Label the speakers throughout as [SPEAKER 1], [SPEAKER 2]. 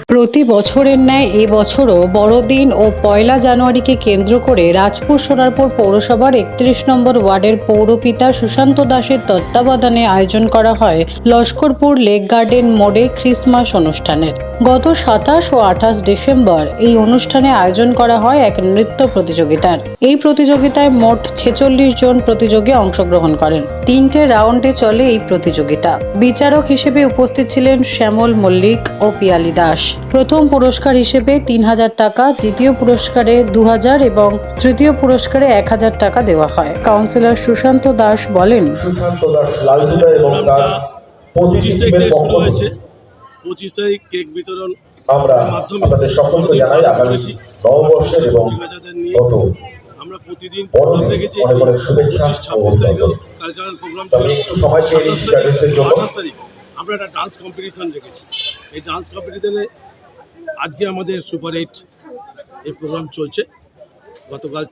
[SPEAKER 1] প্রতি বছরের ন্যায় এবছরও বড়দিন ও পয়লা জানুয়ারিকে কেন্দ্র করে রাজপুর সোনারপুর পৌরসভার ৩১ নম্বর ওয়ার্ডের পৌরপিতা সুশান্ত দাসের তত্ত্বাবধানে আয়োজন করা হয় লস্করপুর লেক গার্ডেন মোড়ে ক্রিসমাস অনুষ্ঠানের। গত ২৭ ও ২৮ ডিসেম্বর এই অনুষ্ঠানে আয়োজন করা হয় এক নৃত্য প্রতিযোগিতার। এই প্রতিযোগিতায় মোট ৪৬ জন প্রতিযোগী অংশগ্রহণ করেন। ৩টে রাউন্ডে চলে এই প্রতিযোগিতা। বিচারক হিসেবে উপস্থিত ছিলেন শ্যামল মল্লিক ও পিয়ালি দাস। প্রথম পুরস্কার হিসেবে ৩,০০০ টাকা, দ্বিতীয় পুরস্কারে ২,০০০ এবং তৃতীয় পুরস্কারে ১,০০০ টাকা দেওয়া হয়। কাউন্সিলর সুশান্ত দাস বলেন,
[SPEAKER 2] সুশান্ত দাস লালটুদা এবং তার প্রতিটি টিমের পক্ষ থেকে
[SPEAKER 3] ২৫ তারিখ কেক বিতরণ
[SPEAKER 2] আমরা আপনাদের সকলকে জানাই আগামী নববর্ষের এবং গত
[SPEAKER 3] আমরা প্রতিদিন
[SPEAKER 2] বড়দিন
[SPEAKER 3] দেখেছি
[SPEAKER 2] অনেক অনেক শুভেচ্ছা ও
[SPEAKER 3] ২৫ তারিখ
[SPEAKER 2] অভিনন্দন।
[SPEAKER 3] কালচারাল প্রোগ্রাম
[SPEAKER 2] তবে একটু সময় চেয়ে নিচ্ছি যাদের জন্য।
[SPEAKER 3] ২৮ তারিখ আমরা একটা ডান্স কম্পিটিশন রেখেছি। এই ডান্স কম্পিটিশনে আজকে আমাদের সুপার 8 এই প্রোগ্রাম চলছে। গতকাল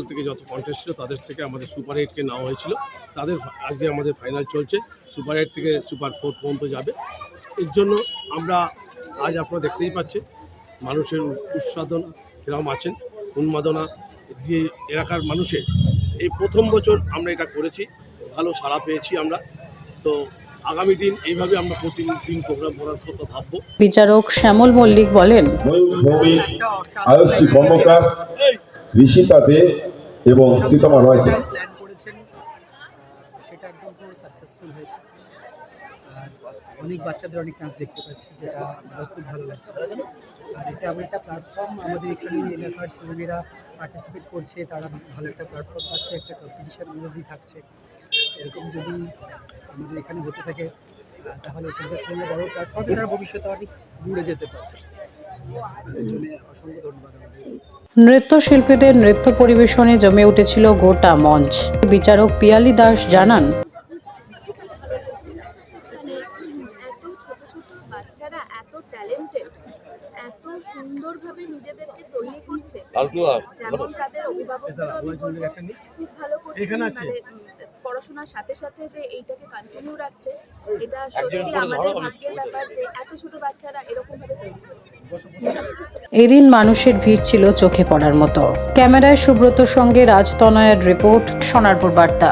[SPEAKER 3] থেকে যত কন্টেস্ট ছিল তাদের থেকে আমাদের সুপার 8কে নেওয়া হয়েছিল। তাদের আজকে আমাদের ফাইনাল চলছে। সুপার 8 থেকে সুপার 4 পর্যন্ত যাবে। এর জন্য আমরা আজ আপনারা দেখতেই পাচ্ছেন মানুষের উৎসাদনা কিরকম আছেন, উন্মাদনা যে এলাকার মানুষের। এই প্রথম বছর আমরা এটা করেছি, ভালো সাড়া পেয়েছি আমরা। তো আগামী দিন এইভাবে আমরা প্রতিদিন প্রোগ্রাম করার কথা ভাববো।
[SPEAKER 1] বিচারক শ্যামল মল্লিক বলেন,
[SPEAKER 4] ময়ূর ভৌমিক, আয়ুষী কর্মকার, ঋষিতা দে এবং সীতামা রয়কে
[SPEAKER 5] প্ল্যান করেছেন সেটা একদম পুরো সাকসেসফুল হয়েছে। আর অনেক বাচ্চাদের অনেক নাচ দেখতে পাচ্ছি, যেটা আমার খুব ভালো লাগছে। আর এটা আমার একটা প্ল্যাটফর্ম, আমাদের এখানে এলাকার ছেলেমেয়েরা পার্টিসিপেট করছে, তারা ভালো একটা প্ল্যাটফর্ম পাচ্ছে, একটা কম্পিটিশন মধ্যে থাকছে। এরকম যদি আমাদের এখানে হতে থাকে তাহলে এখানকার ছেলেমেয়েরা বড় প্ল্যাটফর্মে তারা ভবিষ্যতে অনেক দূরে যেতে পারছে। এর জন্য অসংখ্য ধন্যবাদ আমাদের।
[SPEAKER 1] নৃত্যশিল্পীদের নৃত্য পরিবেশনে জমে উঠেছিল গোটা মঞ্চ। বিচারক পিয়ালি দাস জানান,
[SPEAKER 6] মানে এত ছোট ছোট বাচ্চারা এত ট্যালেন্টেড, এত সুন্দরভাবে নিজেদেরকে তৈরি করছে, যেমন তাদের অভিভাবকদের খুব ভালো করছে, মানে পড়াশোনার সাথে সাথে যে এইটাকে কন্টিনিউ রাখছে, এটা সত্যি আমাদের ভাগ্যের ব্যাপার যে এত ছোট বাচ্চারা এরকম ভাবে তৈরি হচ্ছে।
[SPEAKER 1] এদিন মানুষের ভিড় ছিল চোখে পড়ার মতো। ক্যামেরায় সুব্রতর সঙ্গে রাজতনয়ার রিপোর্ট, সোনারপুর বার্তা।